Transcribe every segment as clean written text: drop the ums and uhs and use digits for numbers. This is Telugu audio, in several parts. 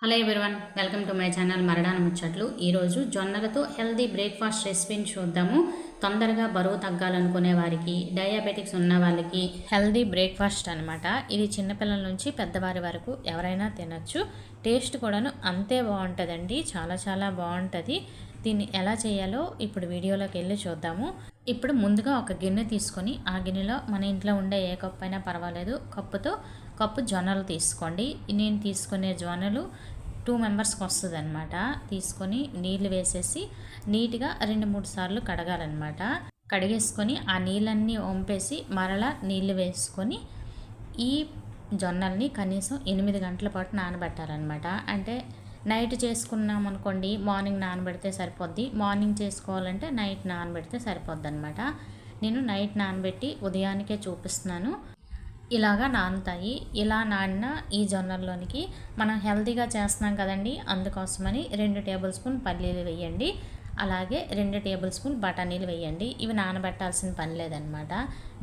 Hello everyone, welcome to my channel మరడాన ముచ్చట్లు. ఈరోజు జొన్నలతో హెల్దీ బ్రేక్ఫాస్ట్ రెసిపీని చూద్దాము. తొందరగా బరువు తగ్గాలనుకునే వారికి, డయాబెటిక్స్ ఉన్న వాళ్ళకి హెల్దీ బ్రేక్ఫాస్ట్ అనమాట. ఇది చిన్నపిల్లల నుంచి పెద్దవారి వరకు ఎవరైనా తినచ్చు. టేస్ట్ కూడాను అంతే బాగుంటుందండి, చాలా చాలా బాగుంటుంది. దీన్ని ఎలా చేయాలో ఇప్పుడు వీడియోలోకి వెళ్ళి చూద్దాము. ఇప్పుడు ముందుగా ఒక గిన్నె తీసుకొని ఆ గిన్నెలో మన ఇంట్లో ఉండే ఏ కప్పు అయినా పర్వాలేదు, కప్పు జొన్నలు తీసుకోండి. నేను తీసుకునే జొన్నలు 2 మెంబర్స్కి వస్తుంది అనమాట. తీసుకొని నీళ్ళు వేసేసి నీట్గా 2-3 సార్లు కడగాలన్నమాట. కడిగేసుకొని ఆ నీళ్ళన్నీ వంపేసి మరలా నీళ్ళు వేసుకొని ఈ జొన్నల్ని కనీసం 8 గంటల పాటు నానబెట్టాలన్నమాట. అంటే నైట్ చేసుకున్నాం అనుకోండి, మార్నింగ్ నానబెడితే సరిపోద్ది. మార్నింగ్ చేసుకోవాలంటే నైట్ నానబెడితే సరిపోద్ది అనమాట. నేను నైట్ నానబెట్టి ఉదయానికే చూపిస్తున్నాను. ఇలాగా నానుతాయి. ఇలా నానిన ఈ జొన్నల్లోనికి మనం హెల్తీగా చేస్తున్నాం కదండి, అందుకోసమని 2 టేబుల్ స్పూన్ పల్లీలు వేయండి. అలాగే 2 టేబుల్ స్పూన్ బఠానీలు వేయండి. ఇవి నానబెట్టాల్సిన పని లేదనమాట.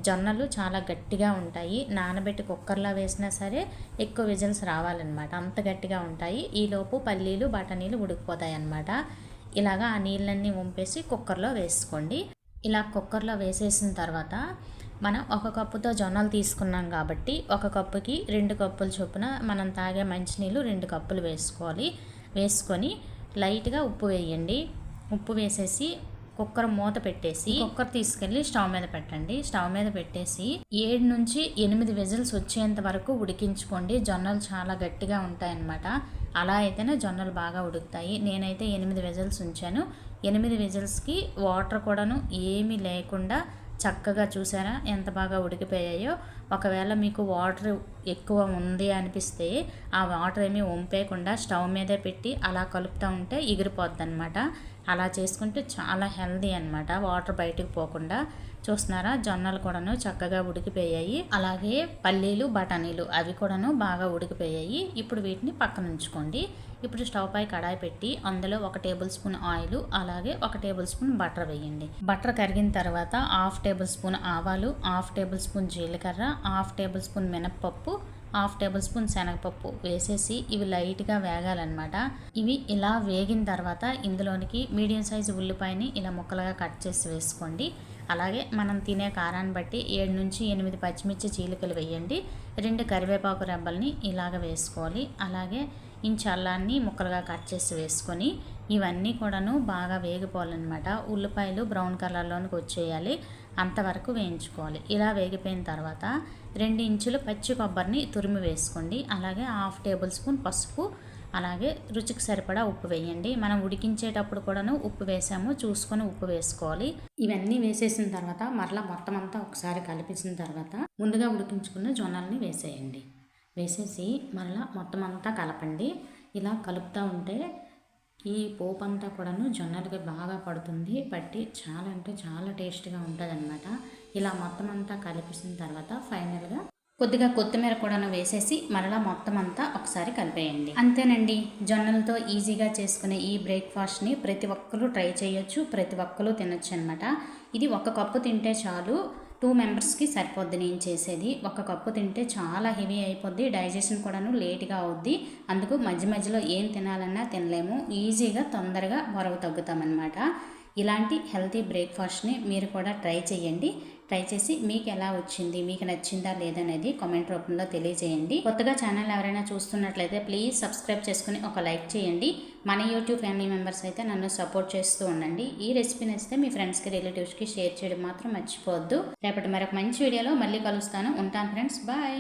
జొన్నలు చాలా గట్టిగా ఉంటాయి. నానబెట్టి కుక్కర్లో వేసినా సరే ఎక్కువ విజిల్స్ రావాలన్నమాట, అంత గట్టిగా ఉంటాయి. ఈలోపు పల్లీలు బఠానీలు ఉడికిపోతాయి అన్నమాట. ఇలాగా ఆ నీళ్ళన్నీ వంపేసి కుక్కర్లో వేసుకోండి. ఇలా కుక్కర్లో వేసేసిన తర్వాత మనం 1 కప్పుతో జొన్నలు తీసుకున్నాం కాబట్టి 1 కప్పుకి 2 కప్పుల చొప్పున మనం తాగే మంచినీళ్ళు 2 కప్పులు వేసుకోవాలి. వేసుకొని లైట్గా ఉప్పు వేయండి. ఉప్పు వేసేసి కుక్కర్ మూత పెట్టేసి కుక్కర్ తీసుకెళ్ళి స్టవ్ మీద పెట్టండి. స్టవ్ మీద పెట్టేసి 7 నుంచి 8 విజిల్స్ వచ్చేంత వరకు ఉడికించుకోండి. జొన్నలు చాలా గట్టిగా ఉంటాయన్నమాట. అలా అయితేనే జొన్నలు బాగా ఉడుకుతాయి. నేనైతే 8 విజిల్స్ ఉంచాను. 8 విజిల్స్కి వాటర్ కూడాను ఏమీ లేకుండా చక్కగా చూసారా ఎంత బాగా ఉడికిపోయాయో. ఒకవేళ మీకు వాటర్ ఎక్కువ ఉంది అనిపిస్తే ఆ వాటర్ ఏమీ వంపేయకుండా స్టవ్ మీదే పెట్టి అలా కలుపుతూ ఉంటే ఎగిరిపోద్ది అనమాట. అలా చేసుకుంటే చాలా హెల్దీ అనమాట, వాటర్ బయటకు పోకుండా. చూస్తున్నారా, జొన్నలు కూడాను చక్కగా ఉడికిపోయాయి. అలాగే పల్లీలు బఠానీలు అవి కూడాను బాగా ఉడికిపోయాయి. ఇప్పుడు వీటిని పక్కన ఉంచుకోండి. ఇప్పుడు స్టవ్ పై కడాయి పెట్టి అందులో 1 టేబుల్ స్పూన్ ఆయిల్, అలాగే 1 టేబుల్ స్పూన్ బటర్ వేయండి. బటర్ కరిగిన తర్వాత 1/2 టేబుల్ స్పూన్ ఆవాలు, 1/2 టేబుల్ స్పూన్ జీలకర్ర, 1/2 టేబుల్ స్పూన్ మినప్పప్పు, 1/2 టేబుల్ స్పూన్ శనగపప్పు వేసేసి ఇవి లైట్గా వేగాలన్నమాట. ఇవి ఇలా వేగిన తర్వాత ఇందులోనికి మీడియం సైజు ఉల్లిపాయని ఇలా ముక్కలుగా కట్ చేసి వేసుకోండి. అలాగే మనం తినే కారాన్ని బట్టి 7 నుంచి 8 పచ్చిమిర్చి చీలికలు వేయండి. 2 కరివేపాకు రెబ్బల్ని ఇలాగ వేసుకోవాలి. అలాగే ఇంచు అల్లాన్ని ముక్కలుగా కట్ చేసి వేసుకొని ఇవన్నీ కూడాను బాగా వేగిపోవాలన్నమాట. ఉల్లిపాయలు బ్రౌన్ కలర్లోనికి వచ్చేయాలి, అంతవరకు వేయించుకోవాలి. ఇలా వేగిపోయిన తర్వాత 2 ఇంచులు పచ్చి కొబ్బరిని తురిమి వేసుకోండి. అలాగే 1/2 టేబుల్ స్పూన్ పసుపు, అలాగే రుచికి సరిపడా ఉప్పు వేయండి. మనం ఉడికించేటప్పుడు కూడాను ఉప్పు వేసాము, చూసుకొని ఉప్పు వేసుకోవాలి. ఇవన్నీ వేసేసిన తర్వాత మరలా మొత్తం అంతా ఒకసారి కలిపేసిన తర్వాత ముందుగా ఉడికించుకున్న జొన్నల్ని వేసేయండి. వేసేసి మరలా మొత్తం అంతా కలపండి. ఇలా కలుపుతూ ఉంటే ఈ పోపు అంతా కూడాను జొన్నలకి బాగా పడుతుంది. పట్టి చాలా అంటే చాలా టేస్ట్గా ఉంటుంది అనమాట. ఇలా మొత్తం అంతా కలిపేసిన తర్వాత ఫైనల్గా కొద్దిగా కొత్తిమీర కూడాను వేసేసి మరలా మొత్తం అంతా ఒకసారి కలిపేయండి. అంతేనండి, జొన్నలతో ఈజీగా చేసుకునే ఈ బ్రేక్ఫాస్ట్ని ప్రతి ఒక్కరూ ట్రై చేయొచ్చు, ప్రతి ఒక్కరూ తినొచ్చు అనమాట. ఇది 1 కప్పు తింటే చాలు, 2 మెంబర్స్కి సరిపోద్ది నేను చేసేది. 1 కప్పు తింటే చాలా హెవీ అయిపోద్ది, డైజెషన్ కూడాను లేట్గా అవుద్ది. అందుకు మధ్య మధ్యలో ఏం తినాలన్నా తినలేము, ఈజీగా తొందరగా బరువు తగ్గుతామన్నమాట. ఇలాంటి హెల్తీ బ్రేక్ఫాస్ట్ని మీరు కూడా ట్రై చేయండి. ట్రై చేసి మీకు ఎలా వచ్చింది, మీకు నచ్చిందా లేదనేది కామెంట్ రూపంలో తెలియజేయండి. కొత్తగా ఛానల్ ఎవరైనా చూస్తున్నట్లయితే ప్లీజ్ సబ్స్క్రైబ్ చేసుకుని ఒక లైక్ చేయండి. మన యూట్యూబ్ ఫ్యామిలీ మెంబర్స్ అయితే నన్ను సపోర్ట్ చేస్తూ ఉండండి. ఈ రెసిపీ నచ్చితే మీ ఫ్రెండ్స్కి రిలేటివ్స్కి షేర్ చేయడం మాత్రం మర్చిపోవద్దు. రేపటి మరొక మంచి వీడియోలో మళ్ళీ కలుస్తాను. ఉంటాను ఫ్రెండ్స్, బాయ్.